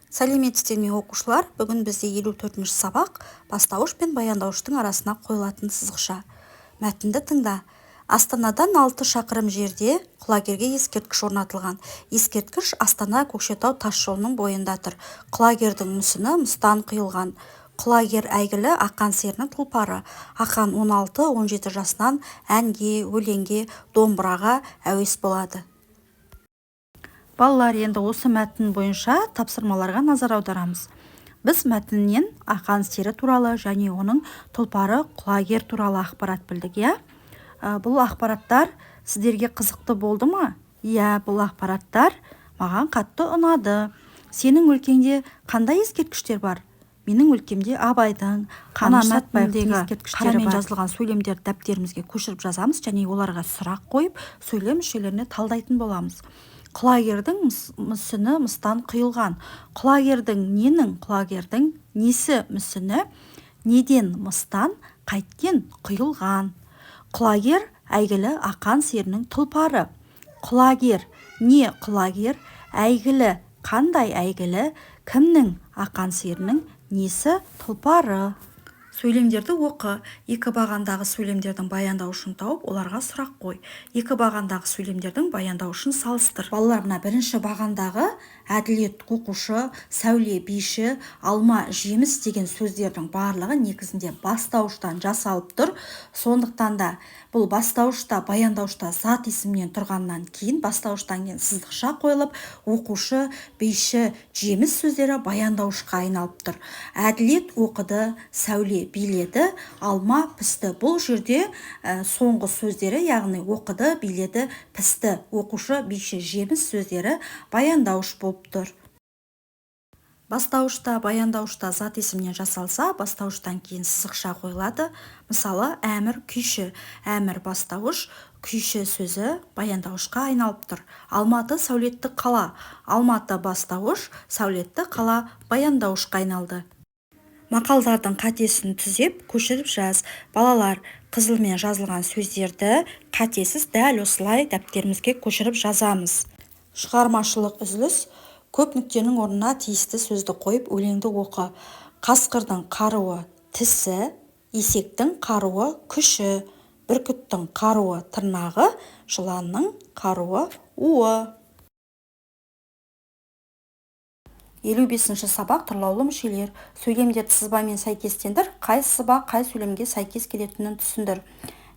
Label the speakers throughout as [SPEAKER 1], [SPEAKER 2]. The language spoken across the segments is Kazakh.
[SPEAKER 1] Сәлеметсіздер ме оқушылар? Бүгін бізде 54-ші сабақ бастауыш пен баяндауыштың арасына қойылатын сызықша. Мәтінді тыңда. Астанадан 6 шақырым жерде құлагерге ескерткіш орнатылған. Ескерткіш Астана-Көкшетау тасжолының бойында тұр. Құлагердің мүсіні мыстан құйылған. Құлагер әйгілі ақан серінің тұлпары. Ақан 16-17 жасынан әнге, өлеңге, домбыраға әуес болады. Балалар, енді осы мәтін бойынша тапсырмаларға назар аударамыз. Біз мәтіннен ақан сері туралы және оның тұлпары құлагер туралы ақпарат білдік, иә? Бұл ақпараттар сіздерге қызықты болды ма? Иә, бұл ақпараттар маған қатты ұнады. Сенің өлкеңде қандай ескерткіштер бар? Менің өлкемде Абайдың, Қаныш Сәтпаевтың ескерткіштері бар. Жазылған сөйлемдерді дәптерімізге көшіріп жазамыз және оларға сұрақ қойып, сөйлем мүшелеріне талдайтын боламыз. Құлагердің мүсіні мыстан құйылған. Құлагердің ненің? Құлагердің несі мүсіні? Неден мыстан, қайткен құйылған. Құлагер әйгілі ақан серінің тұлпары. Құлагер не? Құлагер әйгілі, қандай әйгілі? Кімнің? Ақан серінің несі? Тұлпары. Сөйлемдерді оқы. Екі бағандағы сөйлемдердің баяндауышын тауып, оларға сұрақ қой. Екі бағандағы сөйлемдердің баяндауышын салыстыр. Балалар, мына бірінші бағандағы әділет, оқушы, сәуле, биші, алма, жеміс деген сөздердің барлығы негізінде бастауыштан жасалып тұр. Сондықтан да бұл бастауышта, баяндауышта зат есімнен тұрғаннан кейін бастауыштан кейін сызықша қойылып, оқушы, биші, жеміс сөздері баяндауышқа айналып тұр. Әділет оқыды, сәуле биледі, алма пісті. Бұл жерде соңғы сөздері, яғни оқыды, биледі, пісті, оқушы, биші, жеміс сөздері баяндауыш болып тұр. Бастауышта, баяндауышта зат есімнен жасалса, бастауыштан кейін сызықша қойылады. Мысалы, әмір, күйші. Әмір бастауыш, күйші сөзі баяндауышқа айналып тұр. Алматы сәулетті қала. Алматы бастауыш, сәулетті қала баяндауышқа айналды. Мақалдардың қатесін түзеп, көшіріп жаз. Балалар, қызылмен жазылған сөздерді қатесіз дәл осылай дәптерімізге көшіріп жазамыз. Шығармашылық үзіліс. Көп нүктенің орнына тиісті сөзді қойып, өлеңді оқы. Қасқырдың қаруы тісі, есектің қаруы күші, бүркіттің қаруы тырнағы, жыланның қаруы уы. 55-ші сабақ тұрлаулы мүшелер. Сөйлемдерді сызбамен сәйкестендір. Қай сызба қай сөйлемге сәйкес келетінін түсіндір.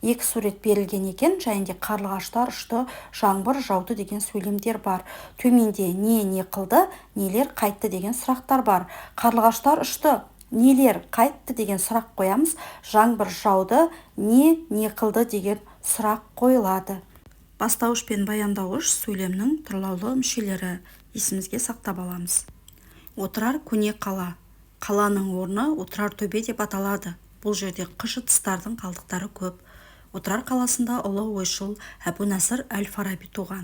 [SPEAKER 1] Екі сурет берілген екен, және қарлығаштар ұшты, жаңбыр жауды деген сөйлемдер бар. Төменде не қылды, нелер қайтты деген сұрақтар бар. Қарлығаштар ұшты, нелер қайтты деген сұрақ қоямыз. Жаңбыр жауды, не қылды деген сұрақ қойылады. Бастауыш пен баяндауыш сөйлемнің тұрлаулы мүшелері. Есімізге сақтап аламыз. Отырар көне қала. Қаланың орны отырар төбе деп аталады. Бұл жерде қыш ыдыстардың қалдықтары көп. Отырар қаласында ұлы ойшыл Әбу-Насыр әл-Фараби туған.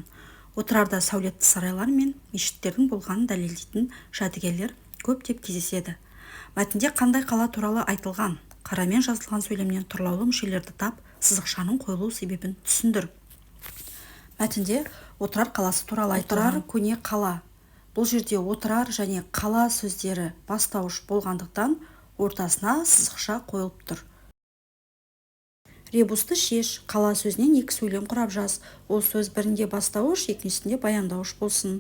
[SPEAKER 1] Отырарда сәулетті сарайлар мен мешіттердің болғанын дәлелдейтін жәдігерлер көптеп кездеседі. Мәтінде қандай қала туралы айтылған? Қарамен жазылған сөйлемнен тұрлаулы мүшелерді тап, сызықшаның қойылу себебін түсіндір. Мәтінде отырар қаласы туралы айтылған. Отырар көне қала. Бұл жерде отырар және қала сөздері бастауыш болғандықтан ортасына сызықша қойылып тұр. Ребусты шеш. Қала сөзінен екі сөйлем құрап жаз. Ол сөз бірінде бастауыш, екіншісінде баяндауыш болсын.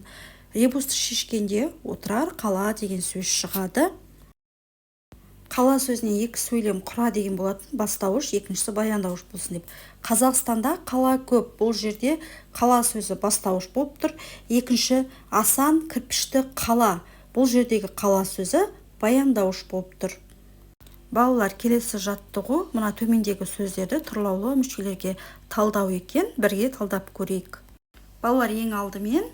[SPEAKER 1] Ребусты шешкенде отырар қала деген сөз шығады. Қала сөзінен екі сөйлем құра деген болатын, бастауыш, екіншісі баяндауыш болсын деп. Қазақстанда қала көп. Бұл жерде қала сөзі бастауыш болып тұр. Екінші асан кірпішті қала. Бұл жердегі қала сөзі баяндауыш болып тұр. Балалар, келесі жаттығу мұна төмендегі сөздерді тұрлаулы мүшелерге талдау екен, бірге талдап көрейік. Балалар, ең алдымен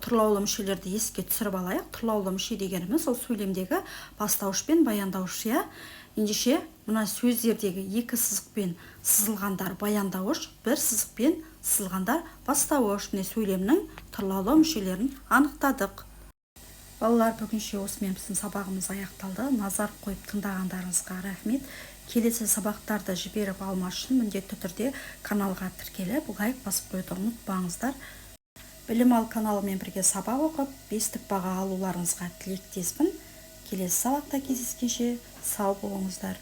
[SPEAKER 1] тұрлаулы мүшелерді еске түсіріп алайық. Тұрлаулы мүше дегеніміз ол сөйлемдегі бастауыш пен баяндауыш, иә. Ендеше мұна сөздердегі екі сызықпен сызылғандар баяндауыш, бір сызықпен сызылғандар бастауыш. Міне сөйлемнің тұрлаулы мүшелерін анықтадық. Балалар, бүгінше осымен біздің сабағымыз аяқталды. Назар қойып тыңдағандарыңызға рахмет. Келесі сабақтарды жіберіп алмас үшін міндетті түрде каналға тіркеліп, лайк басып қоюды ұмытпаңыздар. білім ал каналымен бірге сабақ оқып бестік баға алуларыңызға тілектеспін. Келесі сабақта кездескенше сау болыңыздар.